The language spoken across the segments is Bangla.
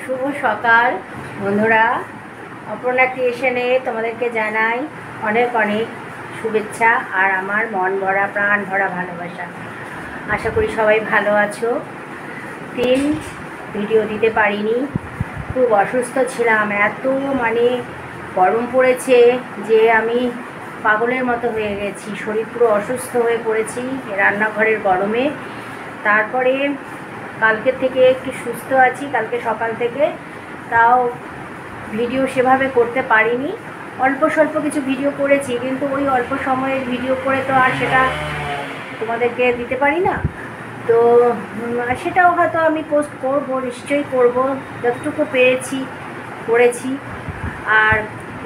শুভ সকাল বন্ধুরা। অপর্ণা ক্রিয়েশনে তোমাদেরকে জানাই অনেক অনেক শুভেচ্ছা আর আমার মন ভরা প্রাণ ভরা ভালোবাসা। আশা করি সবাই ভালো আছো। ভিডিও দিতে পারিনি, খুব অসুস্থ ছিলাম। এত গরম পড়েছে যে আমি পাগলের মতো হয়ে গেছি, শরীর পুরো অসুস্থ হয়ে পড়েছি রান্নাঘরের গরমে। তারপরে কালকের থেকে একটু সুস্থ আছি, কালকে সকাল থেকে। তাও ভিডিও সেভাবে করতে পারিনি, অল্প স্বল্প কিছু ভিডিও করেছি, কিন্তু ওই অল্প সময়ের ভিডিও করে তো আর সেটা তোমাদেরকে দিতে পারি না। তো সেটাও হয়তো আমি পোস্ট করব, নিশ্চয়ই করব, যতটুকু পেরেছি করেছি। আর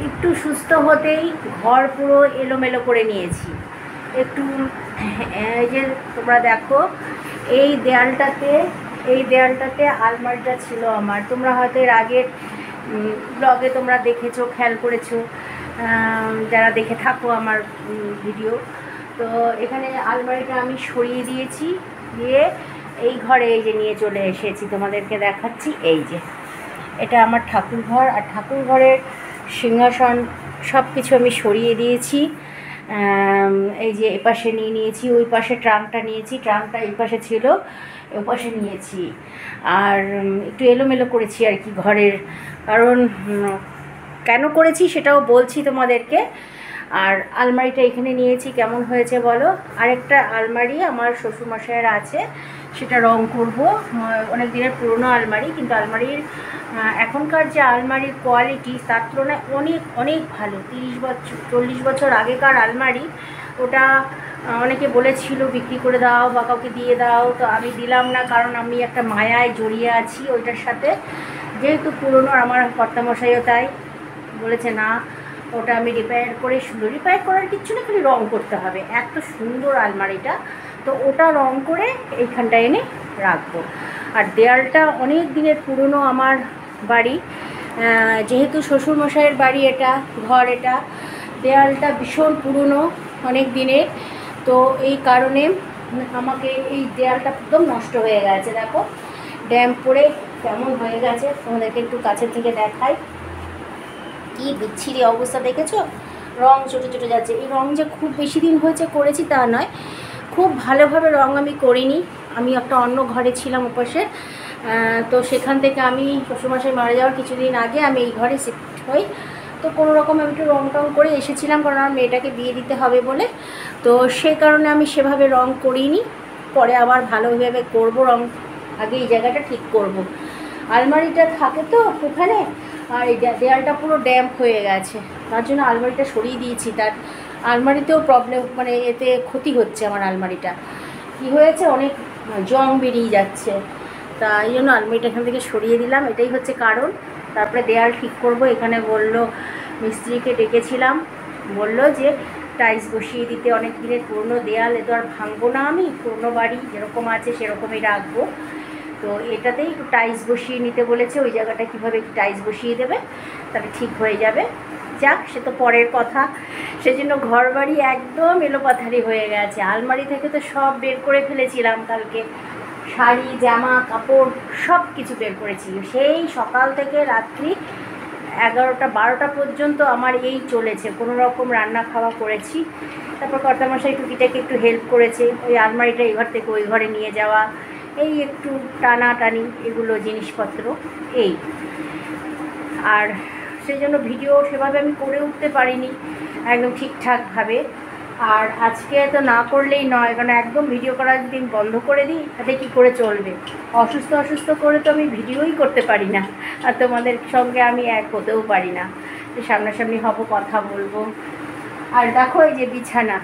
একটু সুস্থ হতেই ঘর পুরো এলোমেলো করে নিয়েছি একটু। এই যে তোমরা দেখো, এই দেয়ালটাতে আলমারিটা ছিল আমার। তোমরা হয়তো এর আগের ব্লগে তোমরা দেখেছো, খেয়াল করেছো, যারা দেখে থাকো আমার ভিডিও। তো এখানে আলমারিটা আমি সরিয়ে দিয়েছি, দিয়ে এই ঘরে এই যে নিয়ে চলে এসেছি, তোমাদেরকে দেখাচ্ছি। এই যে এটা আমার ঠাকুর ঘর, আর ঠাকুর ঘরের সিংহাসন সব কিছু আমি সরিয়ে দিয়েছি। এই যে এপাশে নিয়েছি, ওই পাশে ট্রাঙ্কটা নিয়েছি, ট্রাঙ্কটা এই পাশে ছিল, ওই পাশে নিয়েছি। আর একটু এলোমেলো করেছি আর কি ঘরের, কারণ কেন করেছি সেটাও বলছি তোমাদেরকে। আর আলমারিটা এখানে নিয়েছি, কেমন হয়েছে বলো। আরেকটা আলমারি আমার শ্বশুরমশাইয়ের আছে, সেটা রং করব। অনেক দিনের পুরনো আলমারি, কিন্তু আলমারির এখনকার যে আলমারির কোয়ালিটি তার তুলনায় অনেক অনেক ভালো। 30-40 বছর আগেকার আলমারি। ওটা অনেকে বলেছিল বিক্রি করে দাও বা কাউকে দিয়ে দাও, তো আমি দিলাম না, কারণ আমি একটা মায়ায় জড়িয়ে আছি ওইটার সাথে। যেহেতু পুরনো, আমার কর্তামশাইও তাই বলেছে, না ওটা আমি রিপেয়ার করার কিচ্ছু না, খালি রং করতে হবে। এত সুন্দর আলমারিটা, তো ওটা রং করে এইখানটা এনে রাখবো। আর দেয়ালটা অনেক দিনের পুরনো আমার বাড়ি, যেহেতু শ্বশুরমশাইয়ের বাড়ি, এটা ঘর, এটা দেয়ালটা ভীষণ পুরনো অনেক দিনের। তো এই কারণে আমাকে এই দেয়ালটা একদম নষ্ট হয়ে গেছে। দেখো ড্যাম্প পড়ে কেমন হয়ে গেছে, তোমাদেরকে একটু কাছে থেকে দেখাই। কি বিচ্ছিরি অবস্থা দেখেছো, রং চটে চটে যাচ্ছে। এই রং যে খুব বেশি দিন হয়েছে করেছি তা নয়, খুব ভালোভাবে রং আমি করিনি। আমি একটা অন্য ঘরে ছিলাম ওপাশে, তো সেখান থেকে আমি শ্বশুরমশাই মারা যাওয়ার কিছুদিন আগে আমি এই ঘরে শিফট হই। তো কোনো রকম আমি একটু রং টং করে এসেছিলাম, কারণ আমার মেয়েটাকে বিয়ে দিতে হবে বলে। তো সেই কারণে আমি সেভাবে রং করিনি, পরে আবার ভালোভাবে করব রং। আগে এই জায়গাটা ঠিক করব। আলমারিটা থাকে তো ওখানে, আর এই দেয়ালটা পুরো ড্যাম্প হয়ে গেছে, তার জন্য আলমারিটা সরিয়ে দিয়েছি। তার আলমারিতেও প্রবলেম, এতে ক্ষতি হচ্ছে আমার আলমারিটা। কি হয়েছে, অনেক জং বেরিয়ে যাচ্ছে, তা এই জন্য আলমারিটা এখান থেকে সরিয়ে দিলাম, এটাই হচ্ছে কারণ। তারপরে দেয়াল ঠিক করব। এখানে বললো, মিস্ত্রিকে ডেকেছিলাম, বলল যে টাইলস বসিয়ে দিতে। অনেক দিনের পুরনো দেয়াল, এ তো আর ভাঙবো না, আমি পুরনো বাড়ি যেরকম আছে সেরকমই রাখবো। তো এটাতেই একটু টাইলস বসিয়ে নিতে বলেছে। ওই জায়গাটা কীভাবে একটু টাইলস বসিয়ে দেবে, তাহলে ঠিক হয়ে যাবে। যাক, সে তো পরের কথা। সেজন্য ঘর বাড়ি একদম এলোপাথারি হয়ে গেছে। আলমারি থেকে তো সব বের করে ফেলেছিলাম কালকে, শাড়ি জামা কাপড় সব কিছু বের করেছি। সেই সকাল থেকে রাত্রি 11টা-12টা পর্যন্ত আমার এই চলেছে, কোনো রকম রান্না খাওয়া করেছি। তারপর কর্তামশাই টুকিটাকে একটু হেল্প করেছে, ওই আলমারিটা এই ঘর থেকে ওই ঘরে নিয়ে যাওয়া, এই একটু টানাটানি, এগুলো জিনিসপত্র এই। আর সেই জন্য ভিডিও সেভাবে আমি করে উঠতে পারিনি একদম ঠিকঠাকভাবে। আর আজকে তো না করলেই নয়, কারণ একদম ভিডিও করা যদি বন্ধ করে দিই তাতে কী করে চলবে। অসুস্থ করে তো আমি ভিডিওই করতে পারি না, আর তোমাদের সঙ্গে আমি এক হতেও পারি না, সামনাসামনি হব, কথা বলবো। আর দেখো এই যে বিছানা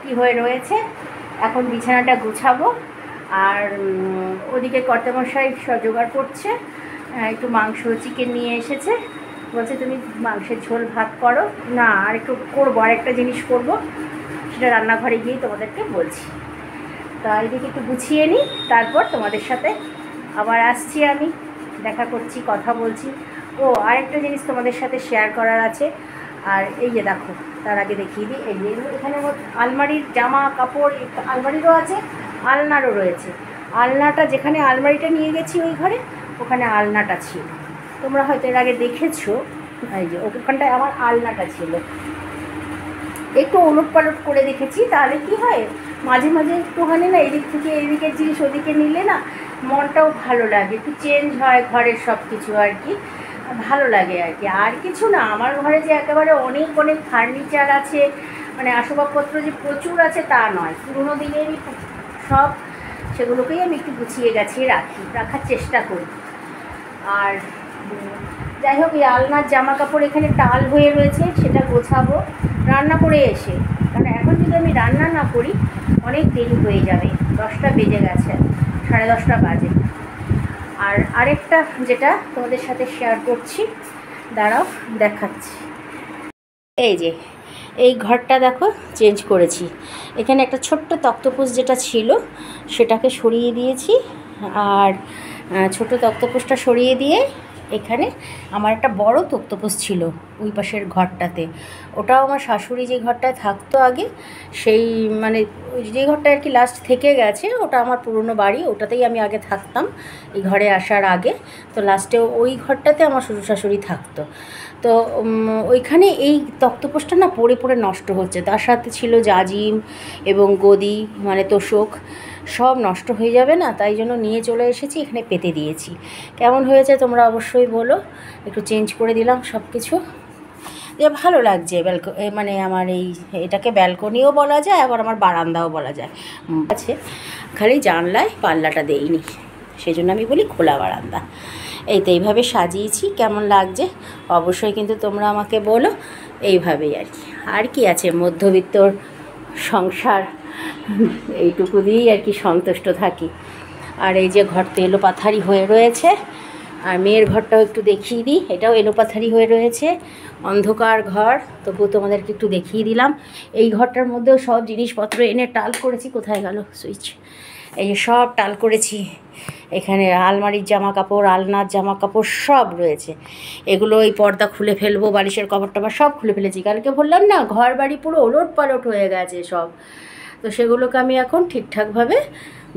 কী হয়ে রয়েছে, এখন বিছানাটা গুছাবো। আর ওদিকে কর্তামশাই জোগাড় করছে, একটু মাংস চিকেন নিয়ে এসেছে, বলছে তুমি মাংসের ঝোল ভাত করো না, আর একটু করবো, আরেকটা জিনিস করব, সেটা রান্নাঘরে গিয়েই তোমাদেরকে বলছি। তা এদিকে একটু গুছিয়ে নিই, তারপর তোমাদের সাথে আবার আসছি, আমি দেখা করছি, কথা বলছি। ও আরেকটা জিনিস তোমাদের সাথে শেয়ার করার আছে। আর এই যে দেখো, তার আগে দেখিয়ে দিই, এই যে এখানে আলমারির জামা কাপড়, আলমারিরও আছে, আলনারও রয়েছে। আলনাটা যেখানে আলমারিটা নিয়ে গেছি ওই ঘরে, ওখানে আলনাটা ছিল, তোমরা হয়তো এর আগে দেখেছো। এই যে ওখানটায় আমার আলনাটা ছিল, একটু ওলটপালট করে দেখেছি, তাহলে কি হয় মাঝে মাঝে একটুখানি না এদিক থেকে এদিকের জিনিস ওদিকে নিলে না মনটাও ভালো লাগে, একটু চেঞ্জ হয় ঘরের সব কিছু আর কি, ভালো লাগে আর কি। আর কিছু না, আমার ঘরে যে একেবারে অনেক অনেক ফার্নিচার আছে, মানে আসবাবপত্র যে প্রচুর আছে তা নয়, পুরোনো দিনেরই সব, সেগুলোকেই আমি একটু গুছিয়ে গাছিয়ে রাখার চেষ্টা করি। আর যাই হোক, এই আলনার জামা কাপড় এখানে টাল হয়ে রয়েছে, সেটা গোছাবো রান্না করে এসে, কারণ এখন যদি আমি রান্না না করি অনেক দেরি হয়ে যাবে, 10টা বেজে গেছে, 10:30 বাজে। আর আরেকটা যেটা তোমাদের সাথে শেয়ার করছি, দাঁড়াও দেখাচ্ছি। এই যে এই ঘরটা দেখো চেঞ্জ করেছি, এখানে একটা ছোট্ট তক্তপোষ যেটা ছিল সেটাকে সরিয়ে দিয়েছি, আর ছোট তক্তপোষটা সরিয়ে দিয়ে এখানে আমার একটা বড় তক্তপোষ ছিল ওই পাশের ঘরটাতে, ওটাও আমার শাশুড়ি যে ঘরটায় থাকতো আগে, সেই মানে যে ঘরটা আর কি লাস্ট থেকে গেছে, ওটা আমার পুরনো বাড়ি, ওটাতেই আমি আগে থাকতাম এই ঘরে আসার আগে। তো লাস্টে ওই ঘরটাতে আমার শ্বশুর শাশুড়ি থাকতো। তো ওইখানে এই তক্তপোষটা না পড়ে পড়ে নষ্ট হচ্ছে, তার সাথে ছিল জাজিম এবং গদি মানে তোষক, সব নষ্ট হয়ে যাবে না, তাই জন্য নিয়ে চলে এসেছি, এখানে পেতে দিয়েছি। কেমন হয়েছে তোমরা অবশ্যই বলো, একটু চেঞ্জ করে দিলাম সব কিছু, ভালো লাগছে। মানে আমার এটাকে ব্যালকনিও বলা যায়, আবার আমার বারান্দাও বলা যায় আছে, খালি জানলায় পাল্লাটা দেইনি, সেই জন্য আমি বলি খোলা বারান্দা। এই তো এইভাবে সাজিয়েছি, কেমন লাগছে অবশ্যই কিন্তু তোমরা আমাকে বলো। এইভাবেই আর কি, আর কি আছে, মধ্যবিত্তর সংসার এইটুকু দিয়েই আর কি সন্তুষ্ট থাকি। আর এই যে ঘর তো এলোপাথারি হয়ে রয়েছে, আর মেয়ের ঘরটাও একটু দেখিয়ে দিই, এটাও এলোপাথারি হয়ে রয়েছে, অন্ধকার ঘর, তবু তোমাদেরকে একটু দেখিয়ে দিলাম। এই ঘরটার মধ্যেও সব জিনিসপত্র এনে টাল করেছি, কোথায় গেল সুইচ, এই যে সব টাল করেছি, এখানে আলমারির জামা কাপড়, আলনার জামা কাপড় সব রয়েছে, এগুলো এই পর্দা খুলে ফেলবো, বালিশের কভার টভার সব খুলে ফেলেছি, কালকে বললাম না ঘর বাড়ি পুরো ওলট পালট হয়ে গেছে সব। তো সেগুলোকে আমি এখন ঠিকঠাকভাবে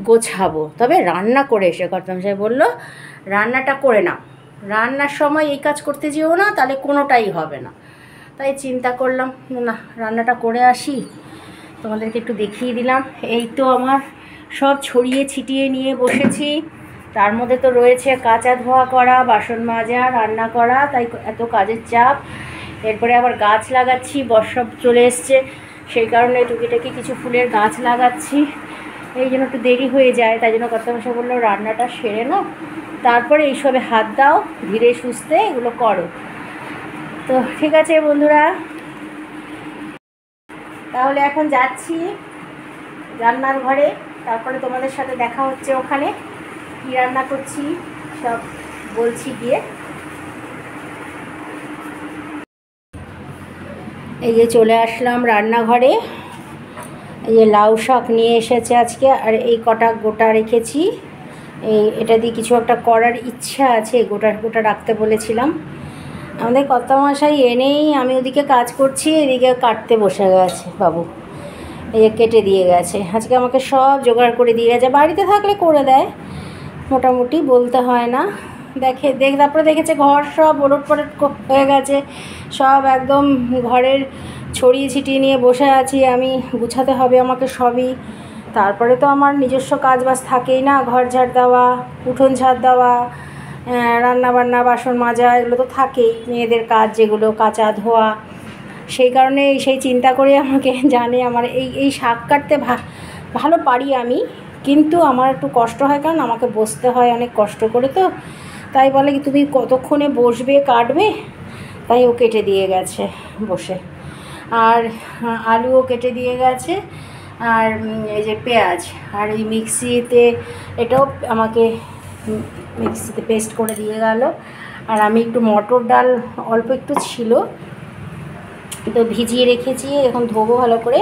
গোছাবো, তবে রান্না করে এসে কর্তামশাই বললো রান্নাটা করে নাও, রান্নার সময় এই কাজ করতে যেও না, তাহলে কোনোটাই হবে না। তাই চিন্তা করলাম না রান্নাটা করে আসি, তোমাদেরকে একটু দেখিয়ে দিলাম। এই তো আমার সব ছড়িয়ে ছিটিয়ে নিয়ে বসেছি, তার মধ্যে তো রয়েছে কাচা ধোয়া করা, বাসন মাজা, রান্না করা, তাই এত কাজের চাপ। এরপরে আবার গাছ লাগাচ্ছি, বর্ষা চলে এসছে, সেই কারণে টুকিটাকি কিছু ফুলের গাছ লাগাচ্ছি, এই জন্য একটু দেরি হয়ে যায়, তাই জন্য কর্তামশাই বললো রান্নাটা সেরে নাও, তারপরে এইসবে হাত দাও, ধীরে সুস্থে এগুলো করো। তো ঠিক আছে বন্ধুরা, তাহলে এখন যাচ্ছি রান্নার ঘরে, তারপরে তোমাদের সাথে দেখা হচ্ছে ওখানে, কী রান্না করছি সব বলছি গিয়ে। এই যে চলে আসলাম রান্নাঘরে, এই যে লাউ শাক নিয়ে এসেছে আজকে, আর এই কটা গোটা রেখেছি, এটা দিয়ে কিছু একটা করার ইচ্ছা আছে, গোটা গোটা রাখতে বলেছিলাম। আমাদের কর্তামশাই এনেই আমি ওদিকে কাজ করছি, এদিকে কাটতে বসে গেছে বাবু, এই যে কেটে দিয়ে গেছে, আজকে আমাকে সব জোগাড় করে দিয়ে গেছে, বাড়িতে থাকলে করে দেয় মোটামুটি, বলতে হয় না। তারপরে দেখেছে ঘর সব ওলটপালট হয়ে গেছে, সব একদম ঘরের ছড়িয়ে ছিটিয়ে নিয়ে বসে আছি আমি, গুছাতে হবে আমাকে সবই। তারপরে তো আমার নিজস্ব কাজবাজ থাকেই না, ঘর ঝাড় দেওয়া, উঠোন ঝাড় দেওয়া, রান্নাবান্না, বাসন মাজা, এগুলো তো থাকেই, মেয়েদের কাজ যেগুলো কাচা ধোয়া। সেই কারণে সেই চিন্তা করে আমাকে জানে আমার এই শাক কাটতে ভালো পারি আমি, কিন্তু আমার একটু কষ্ট হয়, কারণ আমাকে বসতে হয় অনেক কষ্ট করে, তো তাই বলে কি তুমি কতক্ষণে বসবে কাটবে, তাই ও কেটে দিয়ে গেছে বসে। আর আলুও কেটে দিয়ে গেছে, আর এই যে পেঁয়াজ, আর এই মিক্সিতে এটাও আমাকে মিক্সিতে পেস্ট করে দিয়ে গেল। আর আমি একটু মটর ডাল অল্প একটু ছিল তো ভিজিয়ে রেখেছি, এখন ধোবো ভালো করে,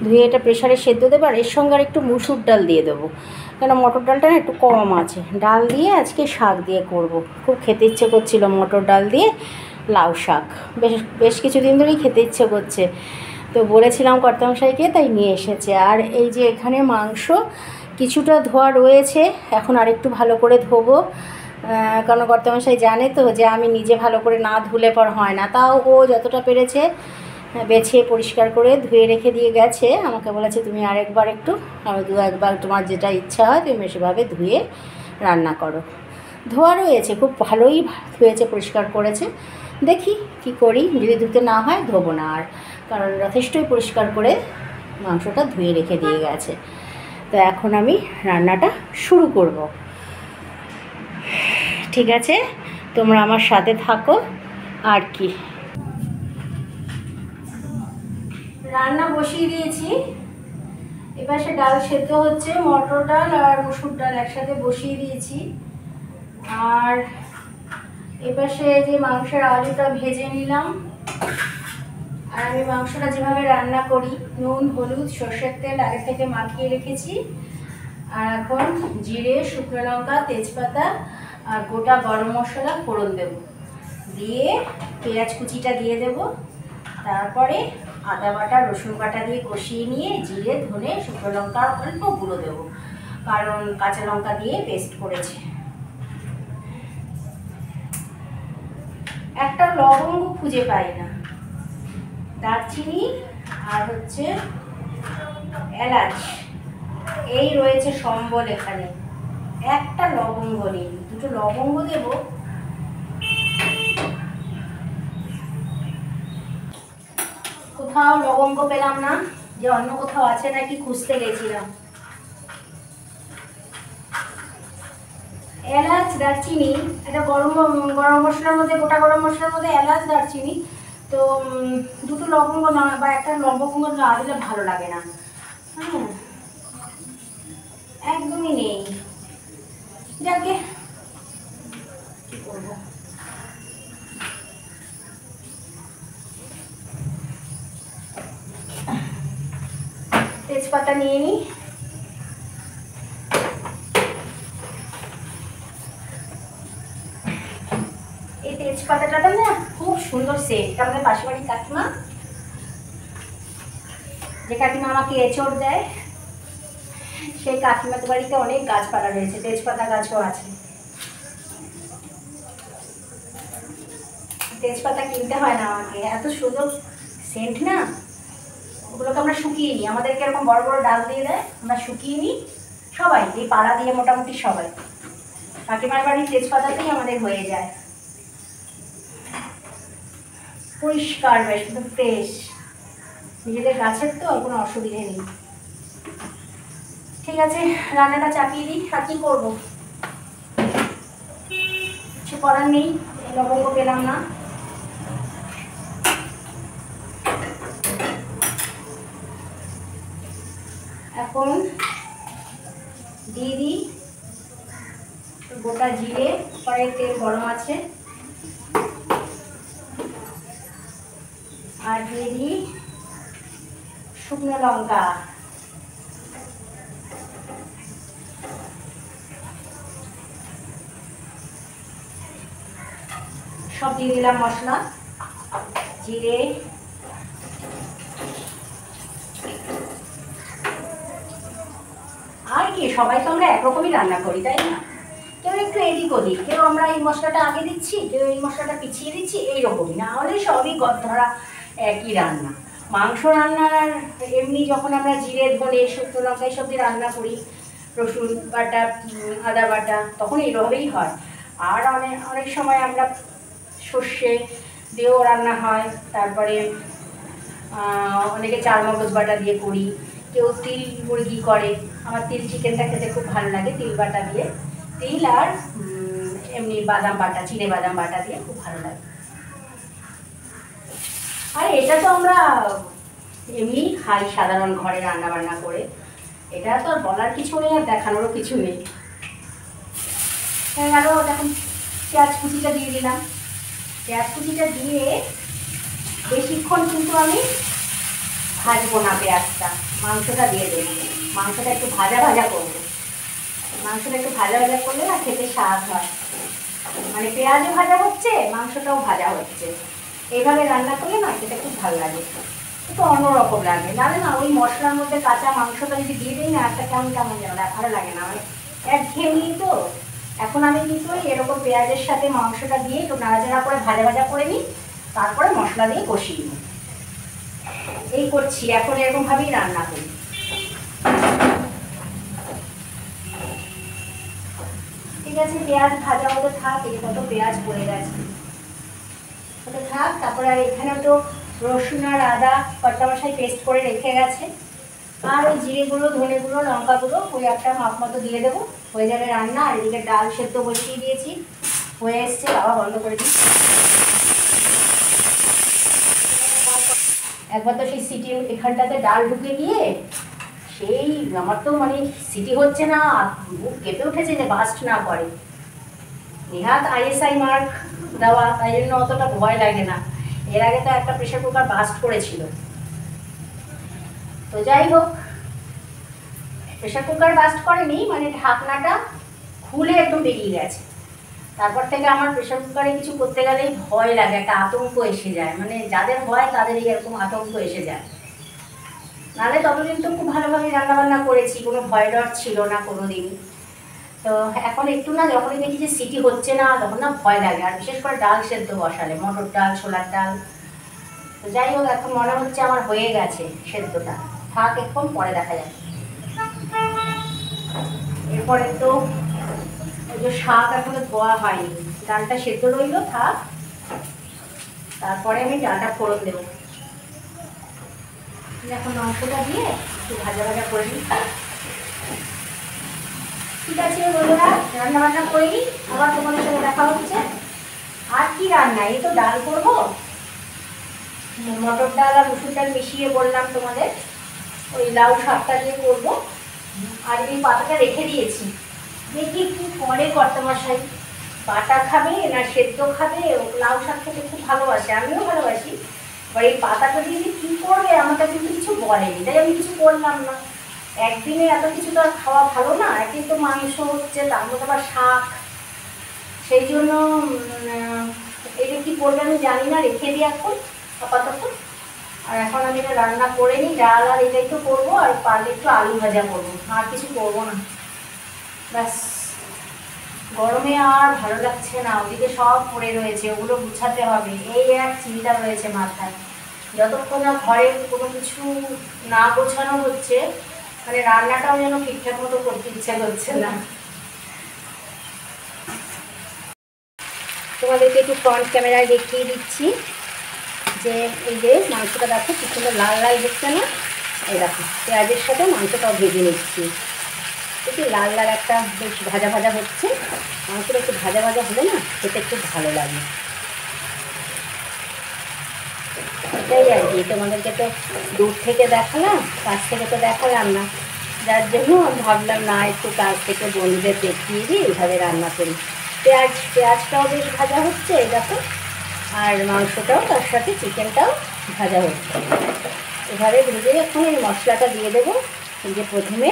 ধুয়ে এটা প্রেশারে সেদ্ধ দেবো, আর এর সঙ্গে আর একটু মুসুর ডাল দিয়ে দেবো, কেন মটর ডালটা না একটু কম আছে, ডাল দিয়ে আজকে শাক দিয়ে করব। খুব খেতে ইচ্ছে করছিল মটর ডাল দিয়ে লাউ শাক, বেশ কিছুদিন ধরেই খেতে ইচ্ছে করছে, তো বলেছিলাম কর্তামশাইকে, তাই নিয়ে এসেছে। আর এই যে এখানে মাংস কিছুটা ধোয়া রয়েছে, এখন আরেকটু ভালো করে ধোবো, কারণ কর্তামশাই জানে তো যে আমি নিজে ভালো করে না ধুলে পর হয় না, তাও ও যতটা পেরেছে বেছে পরিষ্কার করে ধুয়ে রেখে দিয়ে গেছে। আমাকে বলেছে তুমি আরেকবার একটু একবার তোমার যেটা ইচ্ছা হয় তুমি সেভাবে ধুয়ে রান্না করো। ধোয়া রয়েছে, খুব ভালোই ধুয়েছে, পরিষ্কার করেছে। দেখি কি করি, যদি ধুতে না হয় ধোবো না আর, কারণ যথেষ্টই পরিষ্কার করে মাংসটা ধুয়ে রেখে দিয়ে গেছে। তো এখন আমি রান্নাটা শুরু করব। ঠিক আছে, তোমরা আমার সাথে থাকো। আর কি, রান্না বসিয়ে দিয়েছি, এবার সে ডাল সেদ্ধ হচ্ছে, মটর ডাল আর মসুর ডাল একসাথে বসিয়ে দিয়েছি। আর এবার সে যে মাংসের আলুটা ভেজে নিলাম। আর আমি মাংসটা যেভাবে রান্না করি, নুন হলুদ সর্ষের তেল আগে থেকে মাখিয়ে রেখেছি। আর এখন জিরে শুকনো লঙ্কা তেজপাতা আর গোটা গরম মশলা ফোড়ন দেব, দিয়ে পেঁয়াজ কুচিটা দিয়ে দেব, তারপরে আদা বাটা রসুন বাটা দিয়ে কষিয়ে নিয়ে জিরে ধনে শুকনো লঙ্কা অল্প গুঁড়ো দেবো, কারণ কাঁচা লঙ্কা দিয়ে পেস্ট করেছে। একটা লবঙ্গ খুঁজে পাই না, দারচিনি আর হচ্ছে এলাচ, এই রয়েছে সম্বল এখানে। একটা লবঙ্গ নেই, দুটো লবঙ্গ দেব। কোথাও লবঙ্গ পেলাম না, যে অন্য কোথাও আছে নাকি খুঁজতে গেছিলাম। এলাচ দারচিনি, এটা গরম মশলার মধ্যে, গোটা গরম মশলার মধ্যে এলাচ দারচিনি, তো দুটো লবঙ্গ না বা একটা লবঙ্গ না দিলে ভালো লাগে না। হ্যাঁ, একদমই নেই। যাকে কি করবো, তেজপাতা নিয়ে নিই। এই তেজপাতাটা না খুব সুন্দর সেন্ট। আমাদের পাশে বাড়ির কাকিমা, যে কাকিমা আমাকে এঁচড় দেয়, সেই কাকিমাদের বাড়িতে অনেক গাছপালা রয়েছে, তেজপাতা গাছও আছে। তেজপাতা কিনতে হয় না আমাকে, এত সুন্দর সেন্ট না। ওগুলোকে আমরা শুকিয়ে নিই, আমাদেরকে এরকম বড় বড় ডাল দিয়ে দেয়, আমরা শুকিয়ে নিই সবাই, এই পাড়া দিয়ে মোটামুটি সবাই। কাকিমার বাড়ির তেজপাতাতেই আমাদের হয়ে যায়, পরিষ্কার বেশ, শুধু ফ্রেশ, নিজেদের গাছের তো কোনো অসুবিধে নেই। ঠিক আছে, রান্নাটা চাপিয়ে দিই। আর কি করবো, কিছু করার নেই, লবঙ্গ পেলাম না। এখন দিয়ে দিই গোটা জিরে, পরে তেল গরম আছে, আর দিয়ে দিই শুকনো লঙ্কা, সব দিয়ে দিলাম মশলা, জিরে আর কি, সবাই তো আমরা একরকমই রান্না করি তাই না, কেউ একটু এদিক ওদিক, কেউ আমরা এই মশলাটা আগে দিচ্ছি, কেউ এই মশলাটা পিছিয়ে দিচ্ছি, এইরকমই, না হলে সবই ধরা একই রান্না। মাংস রান্নার এমনি যখন আমরা জিরে ধনে শুকনো লঙ্কা এইসব দিয়ে রান্না করি, রসুন বাটা আদা বাটা, তখন এইভাবেই হয়। আর অনেক অনেক সময় আমরা সর্ষে দিয়েও রান্না হয়, তারপরে অনেকে চার মগজ বাটা দিয়ে করি, কেউ তিল মুরগি করে। আমার তিল চিকেনটা খেতে খুব ভালো লাগে, তিল বাটা দিয়ে, তিল আর এমনি বাদাম বাটা, চিড়ে বাদাম বাটা দিয়ে খুব ভালো লাগে। আর এটা তো আমরা এমনি খাই সাধারণ ঘরে রান্না বান্না করে, এটা তো আর বলার কিছু নেই আর দেখানোরও কিছু নেই। আরও দেখুন পেঁয়াজ কুচিটা দিয়ে দিলাম, পেঁয়াজ কুচিটা দিয়ে বেশিক্ষণ কিন্তু আমি ভাজবো না পেঁয়াজটা, মাংসটা দিয়ে দেবো, মাংসটা একটু ভাজা ভাজা করবো। মাংসটা একটু ভাজা ভাজা করলে না খেতে স্বাদ হয়, মানে পেঁয়াজও ভাজা হচ্ছে মাংসটাও ভাজা হচ্ছে, এইভাবে রান্না করলে না খেতে খুব ভালো লাগে, একটু অন্যরকম লাগে। নাহলে না ওই মশলার মধ্যে কাঁচা মাংসটা যদি দিয়ে দিই না, একটা কেমন কেমন যেন ভালো লাগে না, মানে একঘেয়েমি তো, এখন আমি কিন্তু এরকম পেঁয়াজের সাথে মাংসটা দিয়ে একটু নাড়াচাড়া করে ভাজা ভাজা করে নিই, তারপরে মশলা দিয়ে কষিয়ে নিই। এই করছি এখন, এরকমভাবেই রান্না করি। ঠিক আছে, পেঁয়াজ ভাজা মতো থাক, এই কত পেঁয়াজ পড়ে গেছে, ওটা থাক। তারপরে আর এখানে তো রসুন আর আদা কটা মশাই পেস্ট করে রেখে গেছে, আর ওই জিরে গুঁড়ো, ধনে গুঁড়ো, লঙ্কা গুঁড়ো ওই একটা মাপ মতো দিয়ে দেবো, হয়ে যাবে রান্না। আর এদিকে ডাল সেদ্ধ বসিয়ে দিয়েছি, হয়ে এসছে। বাবা বন্ধ করে দিই। একবার তো সেই সিটি এখানটাতে ডাল ঢুকে গিয়ে সেই আমার তো মানে সিটি হচ্ছে না, বুক কেঁপে উঠেছে যে বাস্ট না করে। নেহাত ISI মার্ক দেওয়া, তাই জন্য অতটা ভয় লাগে না। এর আগে তো একটা প্রেশার কুকার বাস্ট করেছিল। তো যাই হোক, প্রেশার কুকার বাস্ট করেনি, মানে ঢাকনাটা খুলে একদম বেরিয়ে গেছে। তারপর থেকে আমার প্রেশার কুকারে কিছু করতে গেলেই ভয় লাগে, একটা আতঙ্ক এসে যায়, মানে যাদের ভয় তাদেরই এরকম আতঙ্ক এসে যায়। নাহলে ততদিন তো খুব ভালোভাবে রান্নাবান্না করেছি, কোনো ভয় ডর ছিল না কোনো দিনই। তো এখন একটু না, যখনই দেখি যে সিটি হচ্ছে না তখন না ভয় লাগে, আর বিশেষ করে ডাল সেদ্ধ বসালে, মটর ডাল, ছোলার ডাল। তো যাই হোক, এখন মনে হচ্ছে আমার হয়ে গেছে সেদ্ধটা, থাক এখন, পরে দেখা যাবে। এরপরে তো ওই যে শাক এখনো ধোয়া হয়নি, ডালটা সেদ্ধ রইল, থাক। তারপরে আমি ডালটা ফোড়ন দেবো। এখন মাংসটা দিয়ে একটু ভাজা ভাজা করে নিই। ঠিক আছে বন্ধুরা, রান্না বান্না করে নিই, আবার তোমাদের সাথে দেখা হচ্ছে। আর কি রান্না, এই তো ডাল করবো, মটর ডাল আর মুসুর ডাল মিশিয়ে বললাম তোমাদের, ওই লাউ শাকটা দিয়ে করবো। আর এই পাতাটা রেখে দিয়েছি, দেখি কি করে কর্তামশাই, বাটা খাবে না সেদ্ধ খাবে। লাউ শাক খেতে খুব ভালোবাসে, আমিও ভালোবাসি। এবার এই পাতাটা দিয়ে কী করবে আমাকে কিন্তু কিছু বলেনি, তাই আমি কিছু করলাম না। একদিনে এত কিছু তো আর খাওয়া ভালো না, একদিন তো মাংস হচ্ছে, তার মধ্যে আবার শাক, সেই জন্য এটা কী করবে আমি জানি না, রেখে দিই এখন আপাতত। আর এখন আমি এটা রান্না করে নিই, ডাল আর এটা একটু করবো, আর পারলে একটু আলু ভাজা করবো, আর কিছু করবো না, ব্যাস। গরমে আর ভালো লাগছে না, ওদিকে সব পড়ে রয়েছে, ওগুলো গুছাতে হবে, এই এক চিন্তা রয়েছে মাথায়। যতক্ষণ না ঘরে কোনো কিছু না গোছানো হচ্ছে, মানে রান্নাটাও যেন ঠিকঠাক মতো করতে ইচ্ছা করছে না। তোমাদেরকে একটু ফ্রন্ট ক্যামেরায় দেখিয়ে দিচ্ছি যে এই যে মাংসটা দেখো কি সুন্দর লাল লাল হচ্ছে না, এই দেখো পেঁয়াজের সাথে মাংসটাও ভেজে নিচ্ছি, একটু লাল লাল একটা বেশ ভাজা ভাজা হচ্ছে। মাংসটা একটু ভাজা ভাজা হলে না খেতে খুব ভালো লাগে। এটাই আর কি, তোমাদেরকে তো দূর থেকে দেখালাম, কাছ থেকে তো দেখালাম না, যার জন্য ভাবলাম না একটু কাছ থেকে বন্ধুদের দেখিয়ে দিই এইভাবে রান্না করি। পেঁয়াজটাও বেশ ভাজা হচ্ছে এই দেখো, আর মাংসটাও তার সাথে চিকেনটাও ভাজা হচ্ছে। এভাবে ভেজে এখন এই মশলাটা দিয়ে দেবো। এই যে প্রথমে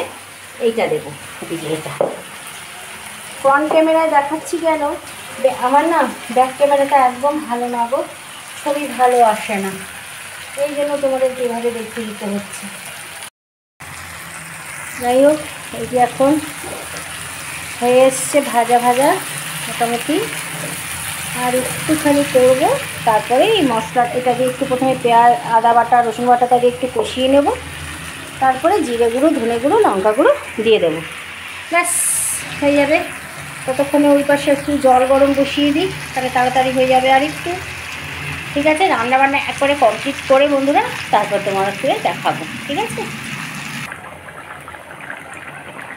এইটা দেবো, এই যে এটা ফ্রন্ট ক্যামেরায় দেখাচ্ছি কেন, আমার না ব্যাক ক্যামেরাটা একদম ভালো না গো, ছবি ভালো আসে না, এই জন্য তোমাদেরকে এভাবে দেখিয়ে দিতে হচ্ছে। যাই হোক, এই যে এখন হয়ে এসছে ভাজা ভাজা মোটামুটি, আর একটুখানি করবো, তারপরে এই মশলা এটা দিয়ে একটু প্রথমে পেঁয়াজ, আদা বাটা, রসুন বাটাটা দিয়ে একটু কষিয়ে নেব, তারপরে জিরে গুঁড়ো, ধনে গুঁড়ো, লঙ্কা গুঁড়ো দিয়ে দেবো, ব্যাস হয়ে যাবে। ততক্ষণে ওই পাশে একটু জল গরম বসিয়ে দিই, তাহলে তাড়াতাড়ি হয়ে যাবে আর একটু। ঠিক আছে, রান্নাবান্না একবারে কমপ্লিট করে বন্ধুরা তারপর তোমাদেরকে দেখাবো, ঠিক আছে।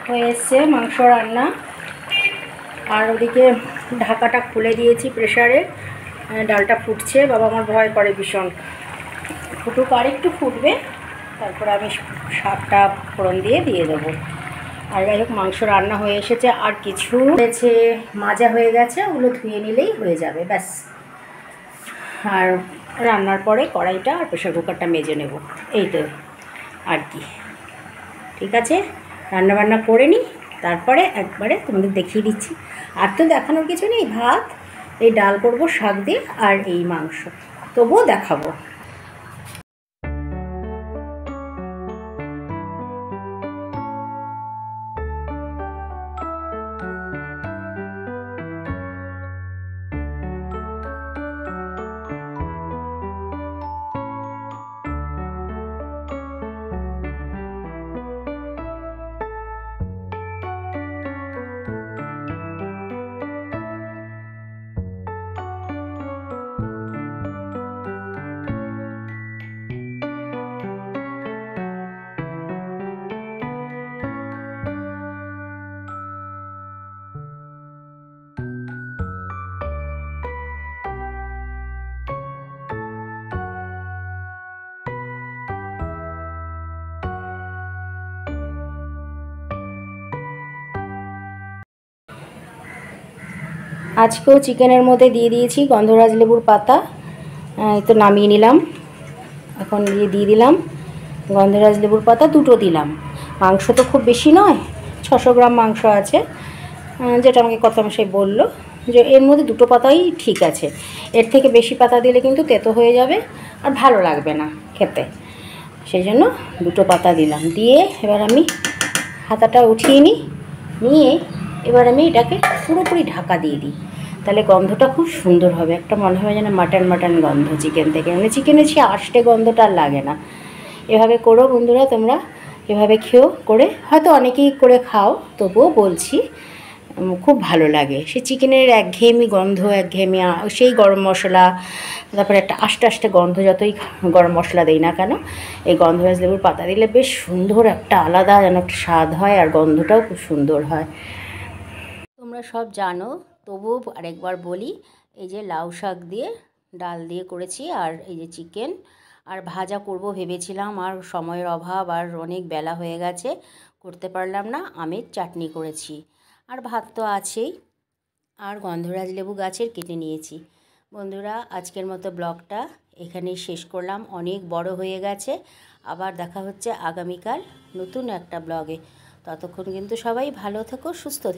হয়ে এসছে মাংস রান্না, আর ওদিকে ঢাকাটা খুলে দিয়েছি প্রেসারে, ডালটা ফুটছে। বাবা আমার ভয় করে ভীষণ, ফুটুক আর একটু ফুটবে, তারপরে আমি শাকটা ফোড়ন দিয়ে দেবো। আর যাই হোক, মাংস রান্না হয়ে এসেছে, আর কিছু হয়েছে, মাজা হয়ে গেছে, ওগুলো ধুয়ে নিলেই হয়ে যাবে ব্যাস। আর রান্নার পরে কড়াইটা আর প্রেশার কুকারটা মেজে নেব, এই তো আর কি। ঠিক আছে, রান্নাবান্না করে নিই, তারপরে একবারে তোমাদের দেখিয়ে দিচ্ছি। আর তো দেখানোর কিছু নেই, ভাত, এই ডাল করব শাক দিয়ে, আর এই মাংস, তবুও দেখাবো। আজকেও চিকেনের মধ্যে দিয়ে দিয়েছি গন্ধরাজ লেবুর পাতা। এই তো নামিয়ে নিলাম, এখন দিয়ে দিলাম গন্ধরাজ লেবুর পাতা, দুটো দিলাম। মাংস তো খুব বেশি নয়, 600 গ্রাম মাংস আছে, যেটা আমাকে কর্তামশাই বললো যে এর মধ্যে দুটো পাতাই ঠিক আছে, এর থেকে বেশি পাতা দিলে কিন্তু তেতো হয়ে যাবে আর ভালো লাগবে না খেতে, সেই জন্য দুটো পাতা দিলাম। দিয়ে এবার আমি হাতাটা উঠিয়ে নিয়ে এবার আমি এটাকে পুরোপুরি ঢাকা দিয়ে দিই, তাহলে গন্ধটা খুব সুন্দর হবে, একটা মনে হয় যেন মাটন মাটন গন্ধ চিকেন থেকে, মানে চিকেনের সে আষ্টে গন্ধটা আর লাগে না। এভাবে করো বন্ধুরা, তোমরা এভাবে খেও, করে হয়তো অনেকেই করে খাও, তবুও বলছি খুব ভালো লাগে। সে চিকেনের একঘেয়েমি গন্ধ, একঘেয়েমি সেই গরম মশলা, তারপরে একটা আস্তে আস্তে গন্ধ, যতই গরম মশলা দেই না কেন, এই গন্ধরাজ লেবুর পাতা দিলে বেশ সুন্দর একটা আলাদা যেন একটা স্বাদ হয়, আর গন্ধটাও খুব সুন্দর হয়। তোমরা সব জানো, তবুও আরেকবার বলি, এই যে লাউ শাক দিয়ে ডাল দিয়ে করেছি, আর এই যে চিকেন, আর ভাজা করব ভেবেছিলাম, আর সময়ের অভাব, আর অনেক বেলা হয়ে গেছে, করতে পারলাম না। আমের চাটনি করেছি, আর ভাত তো আছেই, আর গন্ধরাজ লেবু গাছের কেটে নিয়েছি। বন্ধুরা, আজকের মতো ব্লগটা এখানেই শেষ করলাম, অনেক বড় হয়ে গেছে। আবার দেখা হচ্ছে আগামীকাল নতুন একটা ব্লগে। ততক্ষণ কিন্তু সবাই ভালো থেকো, সুস্থ থেকো।